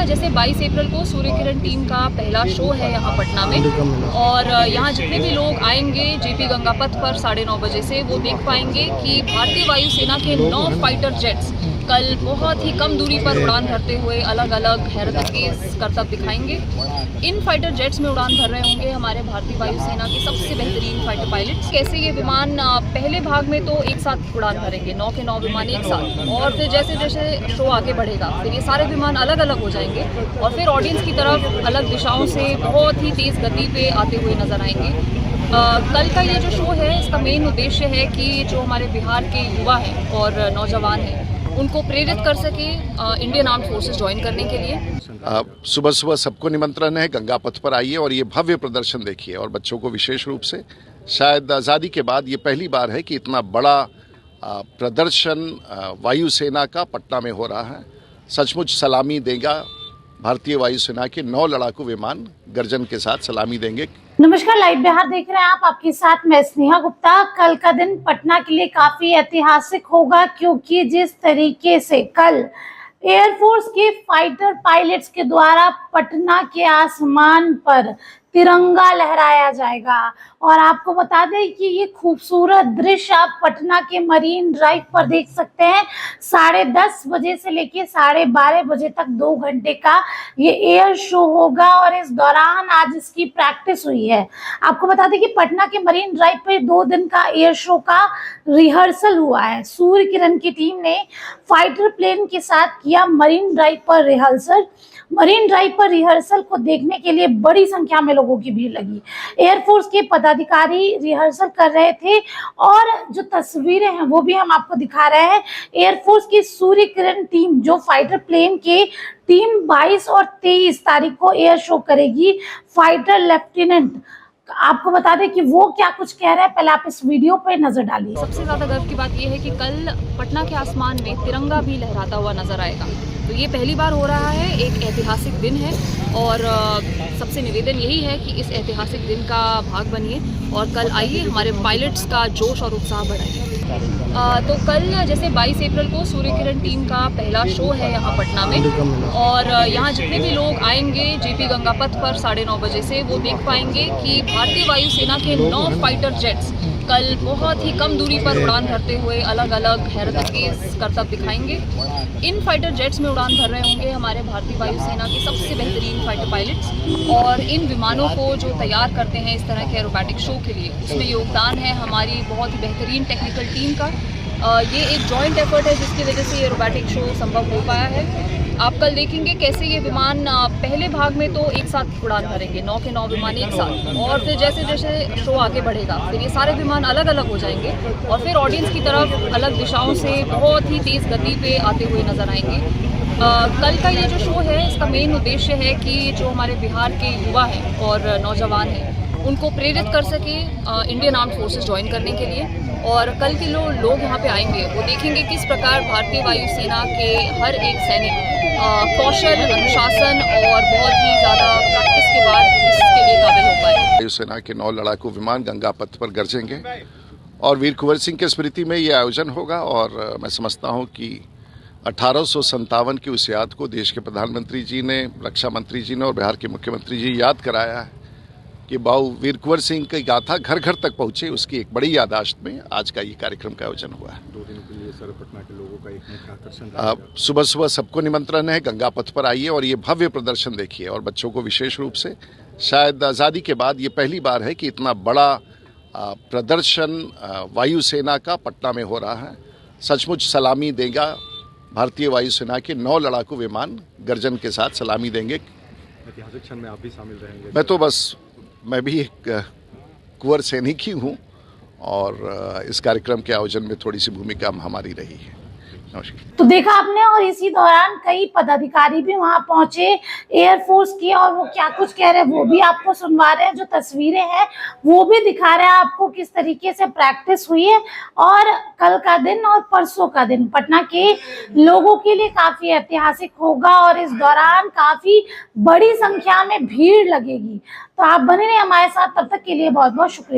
जैसे 22 अप्रैल को सूर्य किरण टीम का पहला शो है यहाँ पटना में, और यहाँ जितने भी लोग आएंगे जेपी गंगापथ पर 9:30 बजे से वो देख पाएंगे कि भारतीय वायुसेना के 9 फाइटर जेट्स कल बहुत ही कम दूरी पर उड़ान भरते हुए अलग अलग हैरतअंगेज करतब दिखाएंगे। इन फाइटर जेट्स में उड़ान भर रहे होंगे हमारे भारतीय वायुसेना के सबसे बेहतरीन फाइटर पायलट्स। कैसे ये विमान पहले भाग में तो एक साथ उड़ान भरेंगे, 9 के 9 विमान एक साथ, और फिर जैसे जैसे शो आगे बढ़ेगा फिर ये सारे विमान अलग अलग हो जाएंगे और फिर ऑडियंस की तरफ अलग दिशाओं से बहुत ही तेज़ गति पे आते हुए नजर आएंगे। कल का ये जो शो है इसका मेन उद्देश्य है कि जो हमारे बिहार के युवा हैं और नौजवान हैं उनको प्रेरित कर सके इंडियन आर्म्ड फोर्सेस ज्वाइन करने के लिए। सुबह सुबह सबको निमंत्रण है, गंगापथ पर आइए और ये भव्य प्रदर्शन देखिए। और बच्चों को विशेष रूप से, शायद आज़ादी के बाद ये पहली बार है कि इतना बड़ा प्रदर्शन वायुसेना का पटना में हो रहा है। सचमुच सलामी देगा भारतीय वायुसेना के 9 लड़ाकू विमान गर्जन के साथ सलामी देंगे। नमस्कार, लाइव बिहार देख रहे हैं आप, आपके साथ मैं स्नेहा गुप्ता। कल का दिन पटना के लिए काफी ऐतिहासिक होगा, क्योंकि जिस तरीके से कल एयरफोर्स के फाइटर पायलट्स के द्वारा पटना के आसमान पर तिरंगा लहराया जाएगा। और आपको बता दें कि ये खूबसूरत दृश्य आप पटना के मरीन ड्राइव पर देख सकते हैं। 10:30 बजे से लेके 12:30 बजे तक 2 घंटे का ये एयर शो होगा और इस दौरान आज इसकी प्रैक्टिस हुई है। आपको बता दें कि पटना के मरीन ड्राइव पर 2 दिन का एयर शो का रिहर्सल हुआ है। सूर्य किरण की टीम ने फाइटर प्लेन के साथ किया मरीन ड्राइव पर रिहर्सल। मरीन ड्राइव पर रिहर्सल को देखने के लिए बड़ी संख्या में लोगों की भीड़ लगी। एयरफोर्स के पदाधिकारी रिहर्सल कर रहे थे और जो तस्वीरें हैं वो भी हम आपको दिखा रहे हैं। एयरफोर्स की सूर्य किरण टीम जो फाइटर प्लेन के टीम 22 और 23 तारीख को एयर शो करेगी। फाइटर लेफ्टिनेंट आपको बता दें कि वो क्या कुछ कह रहे हैं, पहले आप इस वीडियो पे नजर डालिए। सबसे ज्यादा गर्व की बात यह है कि कल पटना के आसमान में तिरंगा भी लहराता हुआ नजर आएगा। तो ये पहली बार हो रहा है, एक ऐतिहासिक दिन है और सबसे निवेदन यही है कि इस ऐतिहासिक दिन का भाग बनिए और कल आइए हमारे पायलट्स का जोश और उत्साह बढ़ाइए। तो कल जैसे 22 अप्रैल को सूर्य किरण टीम का पहला शो है यहाँ पटना में, और यहाँ जितने भी लोग आएंगे जेपी गंगापथ पर 9:30 बजे से वो देख पाएंगे कि भारतीय वायुसेना के 9 फाइटर जेट्स कल बहुत ही कम दूरी पर उड़ान भरते हुए अलग अलग हैरतअंगेज करतब दिखाएंगे। इन फाइटर जेट्स में उड़ान भर रहे होंगे हमारे भारतीय वायुसेना के सबसे बेहतरीन फाइटर पायलट्स, और इन विमानों को जो तैयार करते हैं इस तरह के एरोबैटिक शो के लिए, उसमें योगदान है हमारी बहुत ही बेहतरीन टेक्निकल टीम का। ये एक जॉइंट एफर्ट है जिसकी वजह से ये एरोबैटिक शो संभव हो पाया है। आप कल देखेंगे कैसे ये विमान पहले भाग में तो एक साथ उड़ान भरेंगे, 9 के 9 विमान एक साथ, और फिर जैसे जैसे शो आगे बढ़ेगा फिर ये सारे विमान अलग अलग हो जाएंगे और फिर ऑडियंस की तरफ अलग दिशाओं से बहुत ही तेज़ गति पे आते हुए नजर आएंगे। कल का ये जो शो है इसका मेन उद्देश्य है कि जो हमारे बिहार के युवा हैं और नौजवान हैं उनको प्रेरित कर सके इंडियन आर्म्ड फोर्सेस ज्वाइन करने के लिए। और कल के लोग यहाँ पे आएंगे वो देखेंगे किस प्रकार भारतीय वायुसेना के हर एक सैनिक कौशल, अनुशासन और बहुत ही ज़्यादा प्रैक्टिस के बाद इसके लिए काबिल हो पाए। वायुसेना के 9 लड़ाकू विमान गंगापथ पर गरजेंगे और वीर कुंवर सिंह की स्मृति में ये आयोजन होगा। और मैं समझता हूँ कि 1857 की उस याद को देश के प्रधानमंत्री जी ने, रक्षा मंत्री जी ने और बिहार के मुख्यमंत्री जी याद कराया है कि बाऊ वीर कुंवर सिंह की गाथा घर घर तक पहुंचे। उसकी एक बड़ी याददाश्त में आज का ये कार्यक्रम का आयोजन हुआ है। 2 दिनों के लिए सर पटना के लोगों का एक मुख्य आकर्षण सुबह सुबह सबको निमंत्रण है, गंगापथ पर आइए और ये भव्य प्रदर्शन देखिए। और बच्चों को विशेष रूप से, शायद आज़ादी के बाद ये पहली बार है कि इतना बड़ा प्रदर्शन वायुसेना का पटना में हो रहा है। सचमुच सलामी देगा भारतीय वायुसेना के 9 लड़ाकू विमान गर्जन के साथ सलामी देंगे। ऐतिहासिक क्षण में आप भी शामिल रहेंगे? मैं भी एक कुंवर सैनिक ही हूँ और इस कार्यक्रम के आयोजन में थोड़ी सी भूमिका हमारी रही है। तो देखा आपने, और इसी दौरान कई पदाधिकारी भी वहां पहुंचे एयरफोर्स की, और वो क्या कुछ कह रहे हैं वो भी आपको सुनवा रहे हैं। जो तस्वीरें हैं वो भी दिखा रहे हैं आपको किस तरीके से प्रैक्टिस हुई है। और कल का दिन और परसों का दिन पटना के लोगों के लिए काफी ऐतिहासिक होगा और इस दौरान काफी बड़ी संख्या में भीड़ लगेगी। तो आप बने रहिए हमारे साथ, तब तक के लिए बहुत बहुत शुक्रिया।